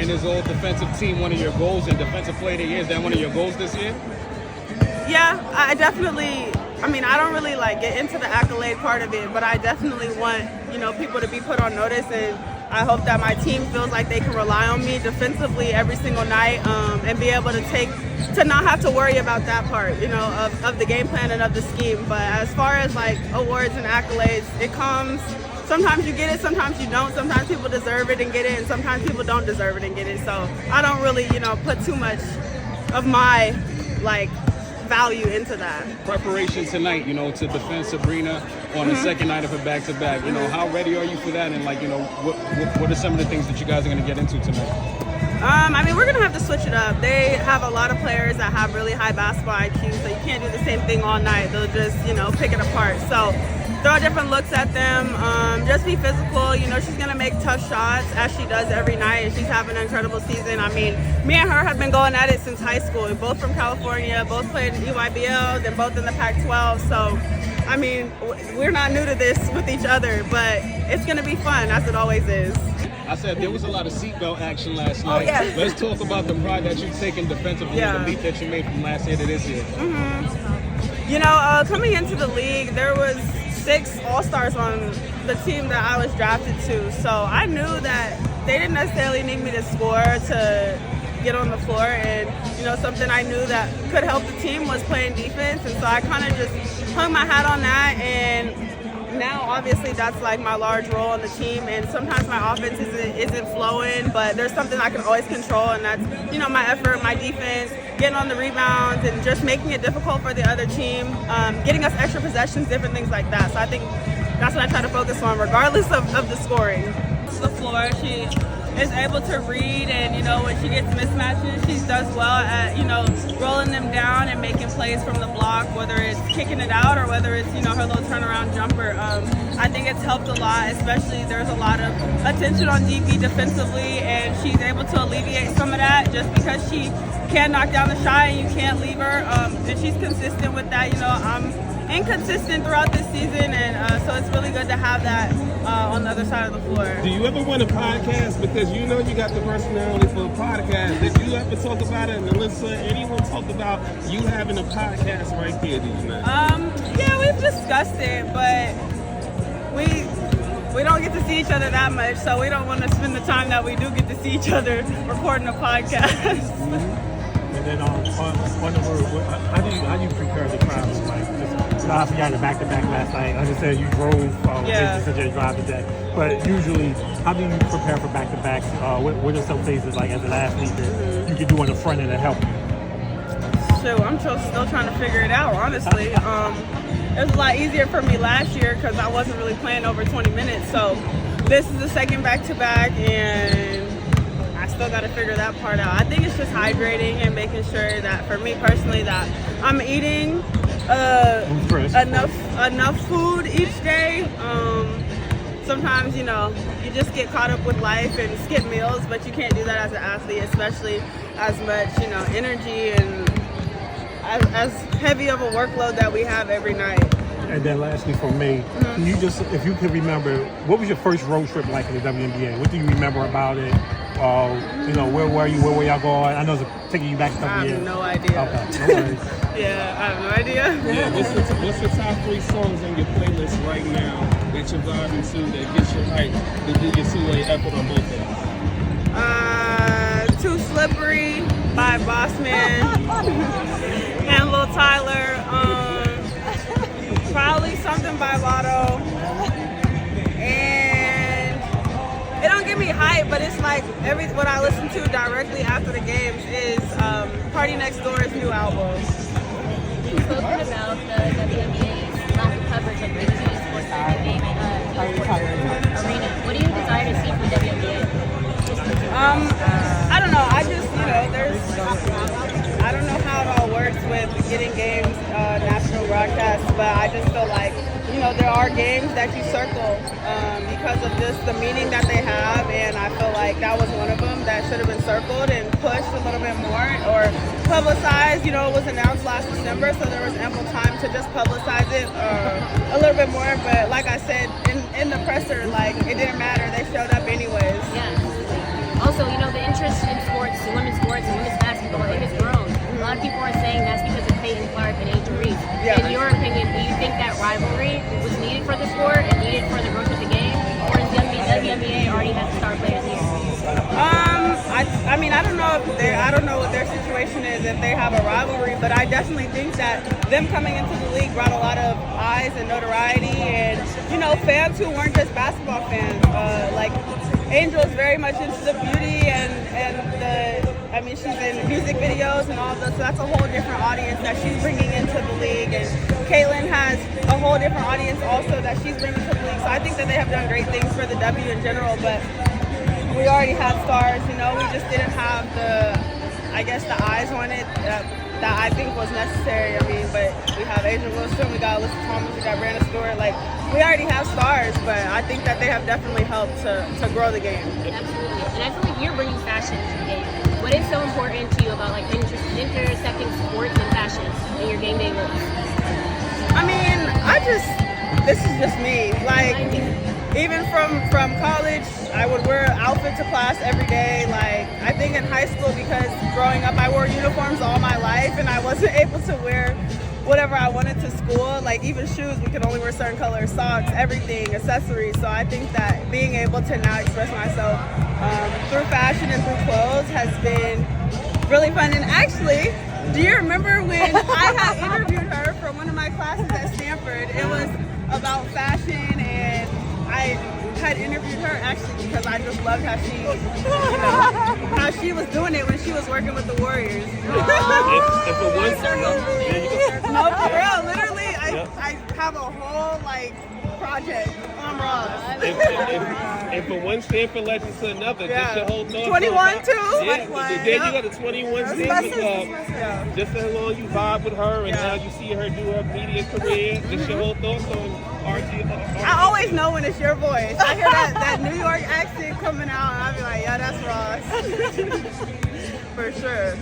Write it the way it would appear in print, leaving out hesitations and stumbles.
is all defensive team one of your goals, and defensive player of the year, is that one of your goals this year? Yeah, I definitely, I don't really get into the accolade part of it, but I definitely want, people to be put on notice, and I hope that my team feels like they can rely on me defensively every single night, and be able to not have to worry about that part, of the game plan and of the scheme. But as far as awards and accolades, it comes. Sometimes you get it, sometimes you don't. Sometimes people deserve it and get it, and sometimes people don't deserve it and get it. So I don't really, put too much of my value into that. Preparation tonight, to defend Sabrina on the second night of a back-to-back. How ready are you for that? And what are some of the things that you guys are going to get into tonight? We're going to have to switch it up. They have a lot of players that have really high basketball IQ, so you can't do the same thing all night. They'll just, pick it apart. So throw different looks at them. Just be physical. She's going to make tough shots as she does every night, and she's having an incredible season. Me and her have been going at it since high school. We're both from California, both played in EYBL, then both in the Pac-12. So, we're not new to this with each other, but it's going to be fun, as it always is. I said there was a lot of seatbelt action last night. Yes. Let's talk about the pride that you've taken defensively, the leap that you made from last year to this year. Coming into the league, there was 6 All-Stars on the team that I was drafted to, so I knew that they didn't necessarily need me to score to get on the floor, and something I knew that could help the team was playing defense, and so I kind of just hung my hat on that, and now obviously that's my large role on the team, and sometimes my offense isn't flowing, but there's something I can always control, and that's my effort, my defense, getting on the rebounds, and just making it difficult for the other team, getting us extra possessions, different things like that. So I think that's what I try to focus on, regardless of the scoring. It's the floor. She is able to read, and when she gets mismatches, she does well at rolling them down and making plays from the block, whether it's kicking it out or whether it's her little turnaround jumper. I think it's helped a lot, especially there's a lot of attention on DB defensively, and she's able to alleviate some of that just because she can knock down the shot and you can't leave her, and she's consistent with that. I'm inconsistent throughout this season, and so it's really good to have that on the other side of the floor. Do you ever want a podcast? Because you got the personality for a podcast. Did you ever talk about it? And Alyssa, anyone talk about you having a podcast right here? Did you not? Yeah, we've discussed it, but we don't get to see each other that much, so we don't want to spend the time that we do get to see each other recording a podcast. And then on the road, how do you prepare the crowd? Obviously, you had a back-to-back last night. I understand you drove such a drive today. But usually, how do you prepare for back-to-backs? What are some things as an athlete that you can do on the front end to help you? Shoot, I'm still trying to figure it out, honestly. It was a lot easier for me last year because I wasn't really playing over 20 minutes. So this is the second back-to-back, and I still got to figure that part out. I think it's just hydrating and making sure that, for me personally, that I'm eating enough food each day. Sometimes, you just get caught up with life and skip meals, but you can't do that as an athlete, especially as much, energy and as heavy of a workload that we have every night. And then lastly for me, can you just, if you can remember, what was your first road trip like in the WNBA? What do you remember about it? Where were you? Where were y'all going? I know it's taking you back a couple years. I have no idea. Okay, no worries. Yeah, I have no idea. Yeah, what's the top 3 songs on your playlist right now that you're vibing to that gets you hyped to do your two-way effort on both ends? Too Slippery by Bossman and Lil Tyler. Probably something by Lotto. And it don't get me hype, but it's what I listen to directly after the games is Party Next Door's new album. You've spoken about the WNBA's lack of coverage of women's sports game arena. What do you desire to see from the WNBA? I don't know. I just, I don't know how it all works with getting games national broadcast, but I just feel like, there are games that you circle because of just the meaning that they have, and I feel like that was one of them that should have been circled and pushed a little bit more or publicized. It was announced last December, so there was ample time to just publicize it a little bit more, but like I said, in the presser, it didn't matter. They showed up anyways. Yeah. Also, the interest in sports, women's basketball, it has grown. A lot of people are saying that's because of Peyton Clark and Angel Reese. Yeah. In your opinion, do you think that rivalry was needed for the sport and needed for the growth of the game, or is the WNBA already has the star players here? I mean, I don't know what their situation is if they have a rivalry, but I definitely think that them coming into the league brought a lot of eyes and notoriety, and fans who weren't just basketball fans. Like Angel's very much into the beauty and she's in music videos and all of those, so that's a whole different audience that she's bringing into the league. And Caitlin has a whole different audience also that she's bringing to the league. So I think that they have done great things for the W in general, but we already had stars, we just didn't have the eyes on it that I think was necessary. I mean, but we have Asia Wilson, we got Alyssa Thomas, we got Brandon Stewart. Like, we already have stars, but I think that they have definitely helped to grow the game. Absolutely. And I feel like you're bringing fashion to the game. What is so important to you about like intersecting sports and fashion in your game day looks? I mean, this is just me. Like, even from college, I would wear an outfit to class every day. Like, I think in high school, because growing up I wore uniforms all my life and I wasn't able to wear whatever I wanted to school. Like, even shoes, we could only wear certain colors, socks, everything, accessories. So I think that being able to now express myself through fashion and through clothes has been really fun. And actually, do you remember when I had interviewed her for one of my classes at Stanford? It was about fashion, and I had interviewed her actually because I just loved how she was doing it when she was working with the Warriors. No, for real. Literally, I have a whole project on Ross. And from one Stanford legend to another, just your whole thoughts. 21 too. Yeah, then you got the 21 Stanford Club. Just how long you vibe with her and how you see her do her media career. Just your whole thoughts on RG. I always know when it's your voice. I hear that New York accent coming out, and I'll be like, yeah, that's Ross. For sure.